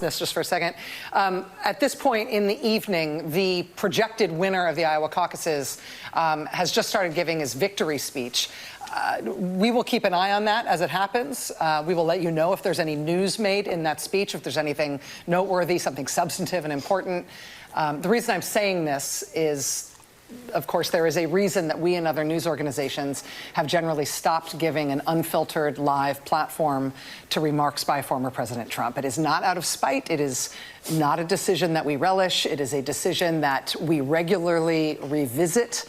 seriousness just for a second. At this point in the evening, the projected winner of the Iowa caucuses has just started giving his victory speech. We will keep an eye on that as it happens. We will let you know if there's any news made in that speech, if there's anything noteworthy, something substantive and important. The reason I'm saying this is, of course, there is a reason that we and other news organizations have generally stopped giving an unfiltered live platform to remarks by former President Trump. It is not out of spite. It is not a decision that we relish. It is a decision that we regularly revisit.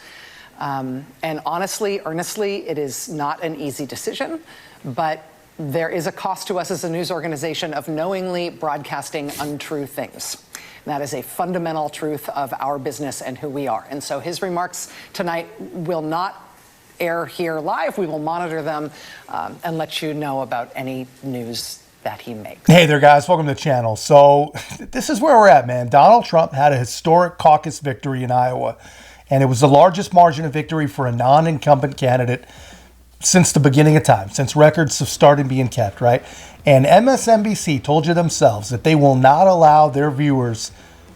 And honestly, earnestly, it is not an easy decision, but there is a cost to us as a news organization of knowingly broadcasting untrue things. That is a fundamental truth of our business and who we are. And so his remarks tonight will not air here live. We will monitor them and let you know about any news that he makes. Hey there, guys. Welcome to the channel. So this is where we're at, man. Donald Trump had a historic caucus victory in Iowa, and it was the largest margin of victory for a non-incumbent candidate since the beginning of time, since records have started being kept, right? And MSNBC told you themselves that they will not allow their viewers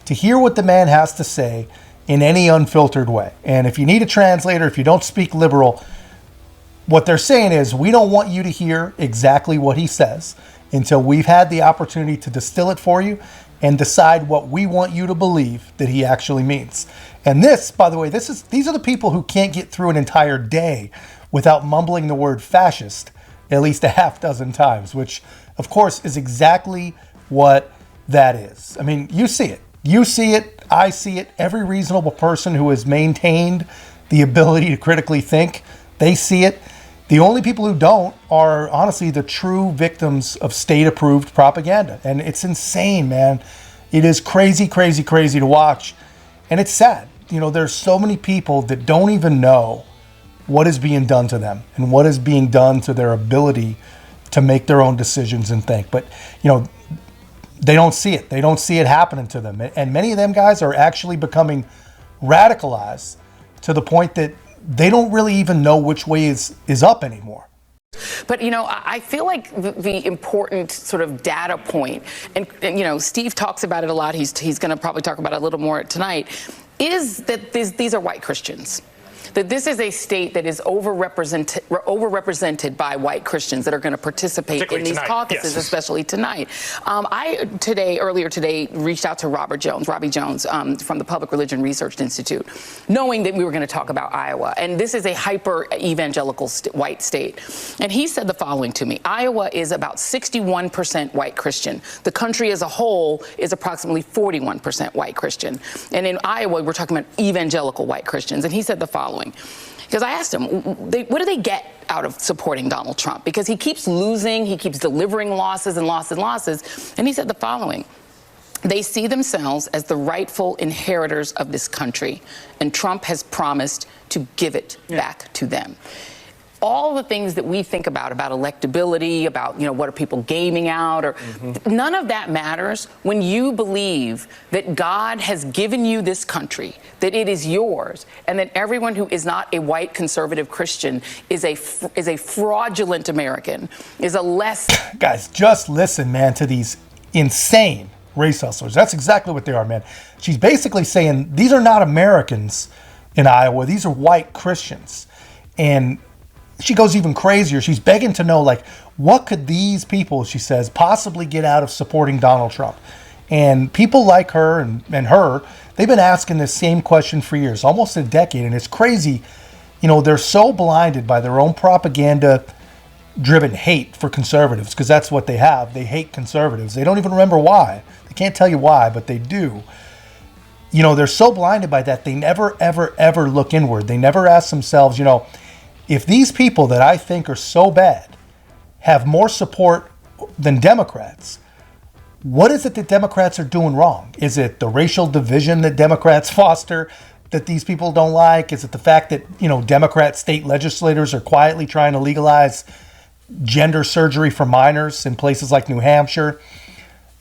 to hear what the man has to say in any unfiltered way. And if you need a translator, if you don't speak liberal, what they're saying is, we don't want you to hear exactly what he says until we've had the opportunity to distill it for you and decide what we want you to believe that he actually means. And this, by the way, these are the people who can't get through an entire day without mumbling the word fascist at least a half dozen times, which of course is exactly what that is. I mean, you see it. You see it. I see it. Every reasonable person who has maintained the ability to critically think, they see it. The only people who don't are honestly the true victims of state-approved propaganda. And it's insane, man. It is crazy, crazy, crazy to watch. And it's sad. You know, there's so many people that don't even know what is being done to them and what is being done to their ability to make their own decisions and think. But, you know, they don't see it. They don't see it happening to them. And many of them guys are actually becoming radicalized to the point that they don't really even know which way is up anymore. But, you know, I feel like the important sort of data point, and you know, Steve talks about it a lot. He's going to probably talk about it a little more tonight, is that these are white Christians. That this is a state that is overrepresented by white Christians that are going to participate in these caucuses, yes. Especially tonight. Earlier today, reached out to Robbie Jones from the Public Religion Research Institute, knowing that we were going to talk about Iowa. And this is a hyper evangelical white state. And he said the following to me: Iowa is about 61% white Christian. The country as a whole is approximately 41% white Christian. And in Iowa, we're talking about evangelical white Christians. And he said the following. Because I asked him, what do they get out of supporting Donald Trump? Because he keeps losing, he keeps delivering losses and losses and losses. And he said the following: they see themselves as the rightful inheritors of this country, and Trump has promised to give it back to them. All the things that we think about electability, about, you know, what are people gaming out, or none of that matters when you believe that God has given you this country, that it is yours, and that everyone who is not a white conservative Christian is a fraudulent American, is a less... Guys, just listen, man, to these insane race hustlers. That's exactly what they are, man. She's basically saying these are not Americans in Iowa. These are white Christians. And she goes even crazier. She's begging to know, like, what could these people, she says, possibly get out of supporting Donald Trump? And people like her and her, they've been asking this same question for years, almost a decade. And it's crazy. You know, they're so blinded by their own propaganda-driven hate for conservatives, because that's what they have. They hate conservatives. They don't even remember why. They can't tell you why, but they do. You know, they're so blinded by that, they never, ever, ever look inward. They never ask themselves, you know, if these people that I think are so bad have more support than Democrats, what is it that Democrats are doing wrong? Is it the racial division that Democrats foster that these people don't like? Is it the fact that, you know, Democrat state legislators are quietly trying to legalize gender surgery for minors in places like New Hampshire?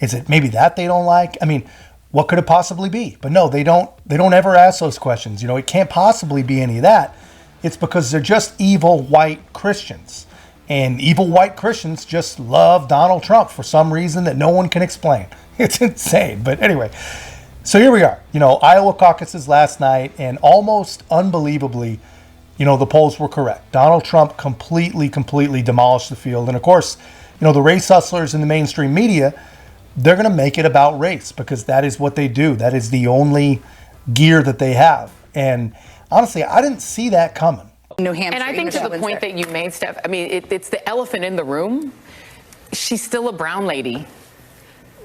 Is it maybe that they don't like? I mean, what could it possibly be? But no, they don't ever ask those questions. You know, it can't possibly be any of that. It's because they're just evil white Christians. And evil white Christians just love Donald Trump for some reason that no one can explain. It's insane. But anyway, so here we are. Iowa caucuses last night, and almost unbelievably, the polls were correct. Donald Trump completely demolished the field. And of course, the race hustlers in the mainstream media, they're going to make it about race because that is what they do. That is the only gear that they have. And honestly, I didn't see that coming. New Hampshire. And I think to the point that you made, Steph, I mean, it's the elephant in the room. She's still a brown lady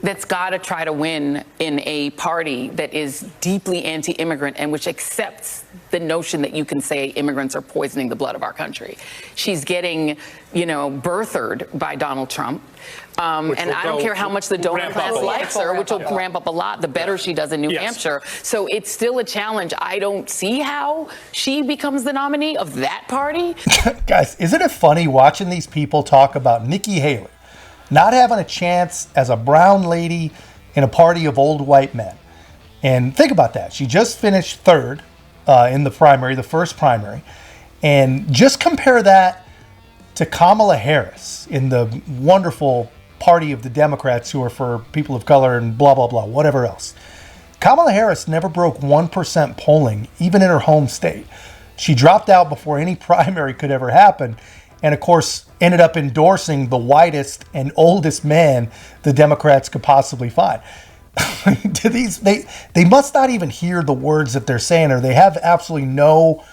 that's got to try to win in a party that is deeply anti-immigrant and which accepts the notion that you can say immigrants are poisoning the blood of our country. She's getting, birthered by Donald Trump. And I don't care how much the donor class likes her, which will ramp up a lot, the better she does in New Hampshire. So it's still a challenge. I don't see how she becomes the nominee of that party. Guys, isn't it funny watching these people talk about Nikki Haley not having a chance as a brown lady in a party of old white men? And think about that. She just finished third in the primary, the first primary. And just compare that to Kamala Harris in the wonderful party of the Democrats who are for people of color and blah, blah, blah, whatever else. Kamala Harris never broke 1% polling, even in her home state. She dropped out before any primary could ever happen. And of course, ended up endorsing the whitest and oldest man the Democrats could possibly find. They must not even hear the words that they're saying, or they have absolutely no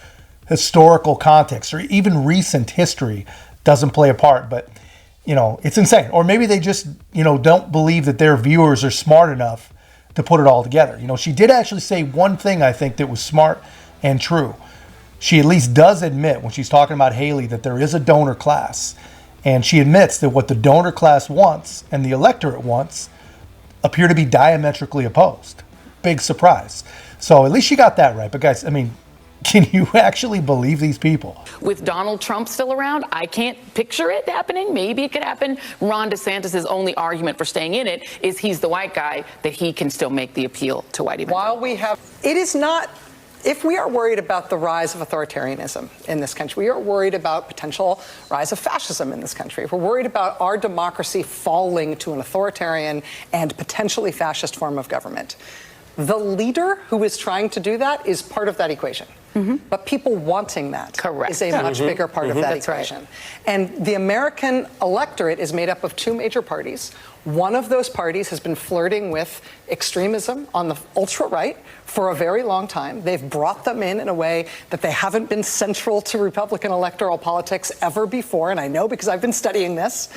historical context, or even recent history doesn't play a part. But, it's insane. Or maybe they just, don't believe that their viewers are smart enough to put it all together. She did actually say one thing, I think, that was smart and true. She at least does admit when she's talking about Haley that there is a donor class. And she admits that what the donor class wants and the electorate wants appear to be diametrically opposed. Big surprise. So at least she got that right. But guys, can you actually believe these people? With Donald Trump still around, I can't picture it happening. Maybe it could happen. Ron DeSantis' only argument for staying in it is he's the white guy, that he can still make the appeal to white evangelicals. It is not. If we are worried about the rise of authoritarianism in this country, we are worried about potential rise of fascism in this country. If we're worried about our democracy falling to an authoritarian and potentially fascist form of government, the leader who is trying to do that is part of that equation. But people wanting that is a much bigger part of that equation. Right. And the American electorate is made up of two major parties. One of those parties has been flirting with extremism on the ultra-right for a very long time. They've brought them in a way that they haven't been central to Republican electoral politics ever before, and I know because I've been studying this.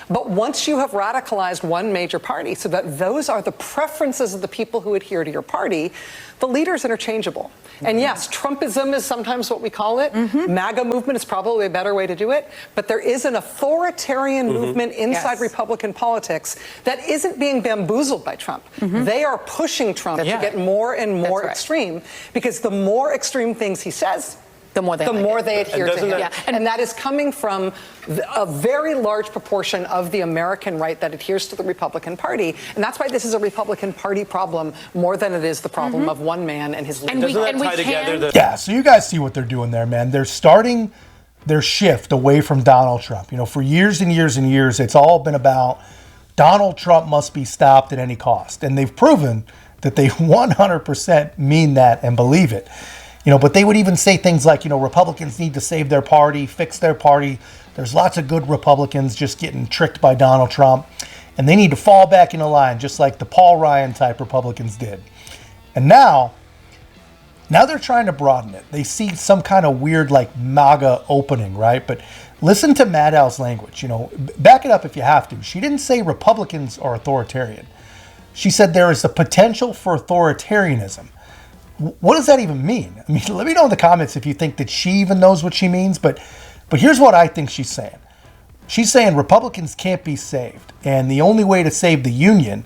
But once you have radicalized one major party so that those are the preferences of the people who adhere to your party, the leader's interchangeable. And yes, Trumpism is sometimes what we call it. MAGA movement is probably a better way to do it. But there is an authoritarian movement inside Republican politics that isn't being bamboozled by Trump. They are pushing Trump to get more and more extreme, because the more extreme things he says, the more they adhere to him. And that is coming from a very large proportion of the American right that adheres to the Republican Party. And that's why this is a Republican Party problem more than it is the problem of one man and his leader. So you guys see what they're doing there, man. They're starting their shift away from Donald Trump. For years and years and years, it's all been about Donald Trump must be stopped at any cost. And they've proven that they 100% mean that and believe it. But they would even say things like, Republicans need to save their party, fix their party. There's lots of good Republicans just getting tricked by Donald Trump. And they need to fall back into line, just like the Paul Ryan type Republicans did. And now they're trying to broaden it. They see some kind of weird MAGA opening, right? But listen to Maddow's language. Back it up if you have to. She didn't say Republicans are authoritarian. She said there is the potential for authoritarianism. What does that even mean? Let me know in the comments if you think that she even knows what she means. But here's what I think she's saying. She's saying Republicans can't be saved. And the only way to save the union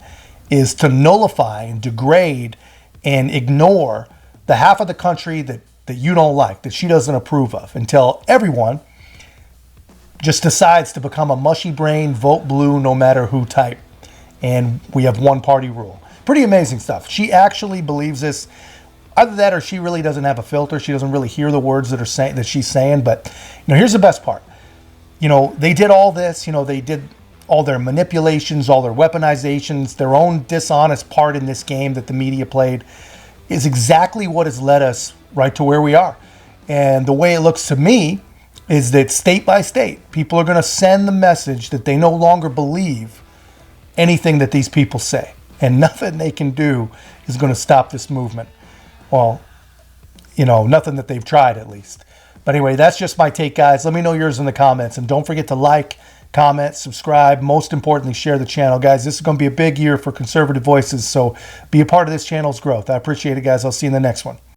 is to nullify and degrade and ignore the half of the country that you don't like, that she doesn't approve of, until everyone just decides to become a mushy brain, vote blue, no matter who type. And we have one party rule. Pretty amazing stuff. She actually believes this. Either that or she really doesn't have a filter. She doesn't really hear the words that she's saying. But here's the best part. they did all this, they did all their manipulations, all their weaponizations, their own dishonest part in this game that the media played is exactly what has led us right to where we are. And the way it looks to me is that state by state, people are going to send the message that they no longer believe anything that these people say. And nothing they can do is going to stop this movement. Well, nothing that they've tried at least. But anyway, that's just my take, guys. Let me know yours in the comments. And don't forget to like, comment, subscribe. Most importantly, share the channel. Guys, this is going to be a big year for conservative voices. So be a part of this channel's growth. I appreciate it, guys. I'll see you in the next one.